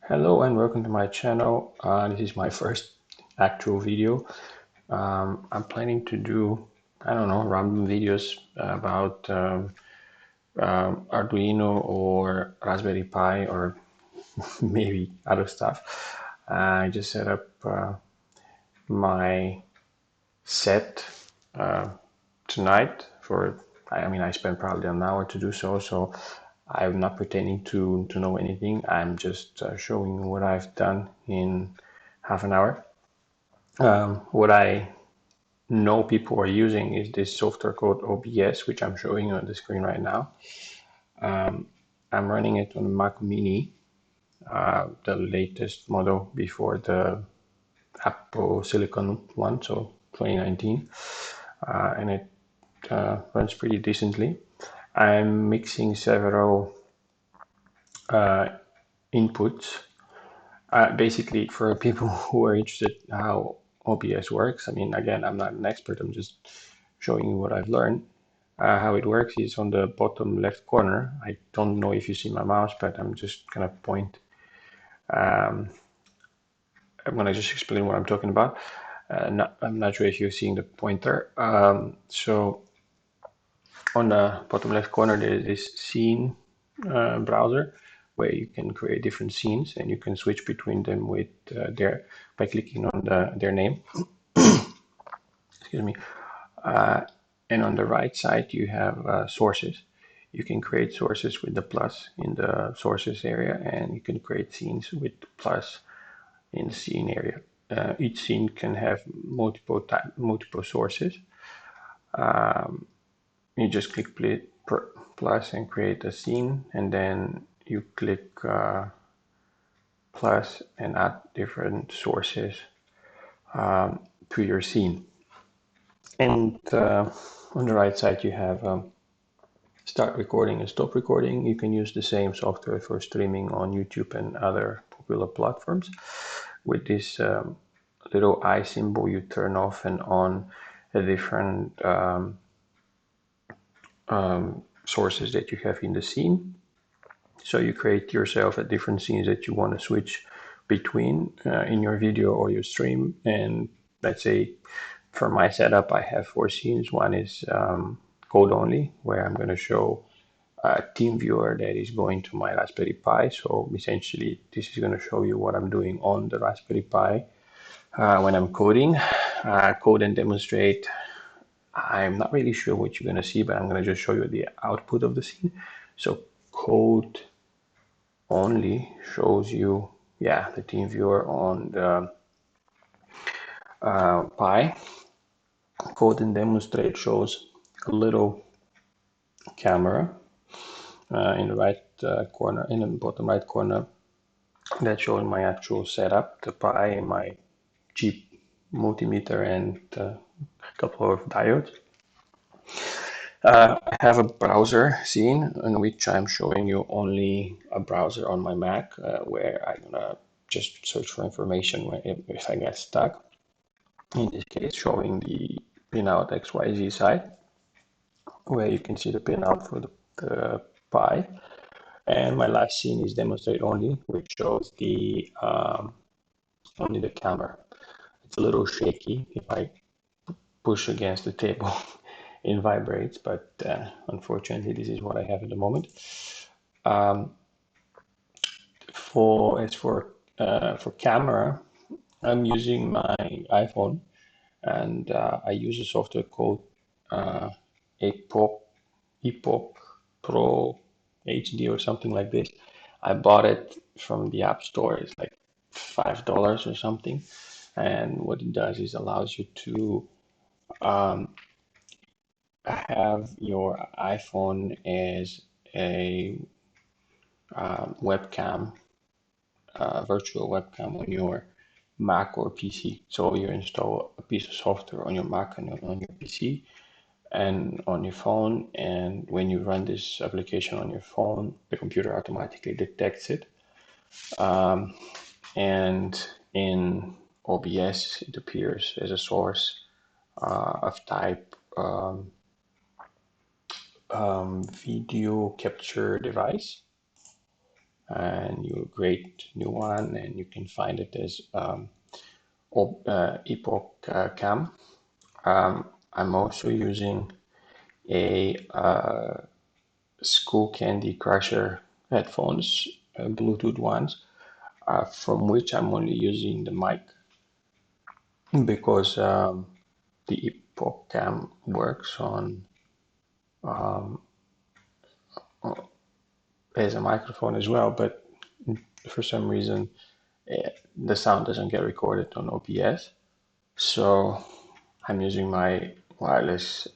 Hello and welcome to my channel. This is my first actual video. I'm planning to do, I don't know, random videos about Arduino or Raspberry Pi or maybe other stuff. I just set up my set uh, tonight I spent probably an hour to do so, so I'm not pretending to know anything. I'm just showing what I've done in half an hour. What I know people are using is this software called OBS, which I'm showing you on the screen right now. I'm running it on the Mac Mini, the latest model before the Apple Silicon one, so 2019, and it runs pretty decently. I'm mixing several inputs. Basically, for people who are interested how OBS works, I mean, again, I'm not an expert, I'm just showing you what I've learned. How it works is on the bottom left corner. I don't know if you see my mouse, but I'm just gonna point. I'm gonna just explain what I'm talking about. I'm not sure if you're seeing the pointer. So on the bottom left corner, there is this scene browser where you can create different scenes and you can switch between them with by clicking on their name. Excuse me. And on the right side, you have sources. You can create sources with the plus in the sources area, and you can create scenes with the plus in the scene area. Each scene can have multiple sources. You just click plus and create a scene, and then you click plus and add different sources to your scene. And on the right side, you have start recording and stop recording. You can use the same software for streaming on YouTube and other popular platforms. With this little eye symbol, you turn off and on the different sources that you have in the scene. So you create yourself a different scenes that you want to switch between in your video or your stream. And let's say for my setup, I have 4 scenes. One is code only, where I'm going to show a team viewer that is going to my Raspberry Pi. So essentially, this is going to show you what I'm doing on the Raspberry Pi when I'm coding. Code and demonstrate. I'm not really sure what you're going to see, but I'm going to just show you the output of the scene. So code only shows you, yeah, the team viewer on the Pi. Code and demonstrate shows a little camera in the right corner, in the bottom right corner, that shows my actual setup, the Pi, my cheap multimeter, and a couple of diodes. I have a browser scene in which I'm showing you only a browser on my Mac where I'm gonna just search for information if I get stuck. In this case, showing the pinout XYZ side where you can see the pinout for the Pi. And my last scene is demonstrate only, which shows the only the camera. It's a little shaky if I push against the table. It vibrates, but unfortunately, this is what I have at the moment. For camera, I'm using my iPhone, and I use a software called Epoch Pro HD or something like this. I bought it from the App Store. It's like $5 or something, and what it does is allows you to have your iPhone as a webcam, virtual webcam on your Mac or PC. So you install a piece of software on your Mac and on your PC and on your phone, and when you run this application on your phone, the computer automatically detects it. And in OBS, it appears as a source of type video capture device. and you create new one, and you can find it as Epoch Cam. I'm also using a School Candy Crusher headphones, Bluetooth ones, from which I'm only using the mic because the Epoch Cam works on as a microphone as well, but for some reason the sound doesn't get recorded on OBS. So I'm using my wireless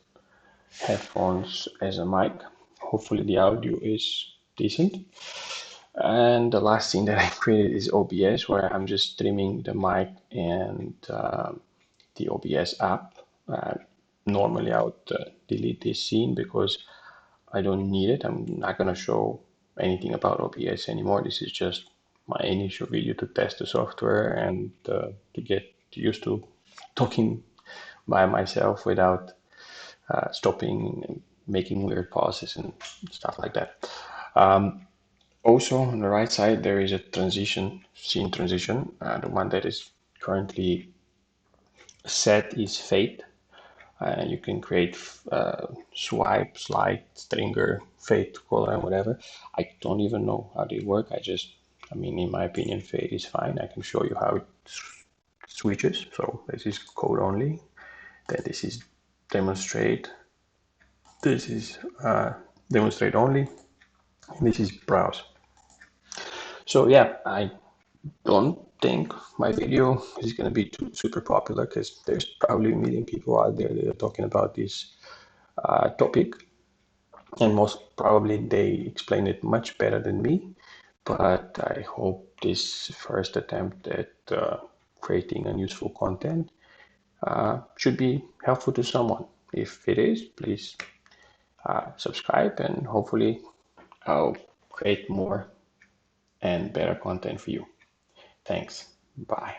headphones as a mic. Hopefully the audio is decent. And the last thing that I created is OBS, where I'm just streaming the mic and the OBS app. Normally I would delete this scene because I don't need it. I'm not going to show anything about OBS anymore. This is just my initial video to test the software and to get used to talking by myself without stopping and making weird pauses and stuff like that. Also, on the right side, there is a scene transition. The one that is currently set is fade. You can create swipe, slide, stringer, fade, color, and whatever. I don't even know how they work. I mean, in my opinion, fade is fine. I can show you how it switches. So this is code only. Then this is demonstrate. This is demonstrate only. And this is browse. So yeah, I don't think my video is going to be super popular because there's probably a million people out there that are talking about this topic, and most probably they explain it much better than me. But I hope this first attempt at creating useful content should be helpful to someone. If it is, please subscribe, and hopefully I'll create more and better content for you. Thanks. Bye.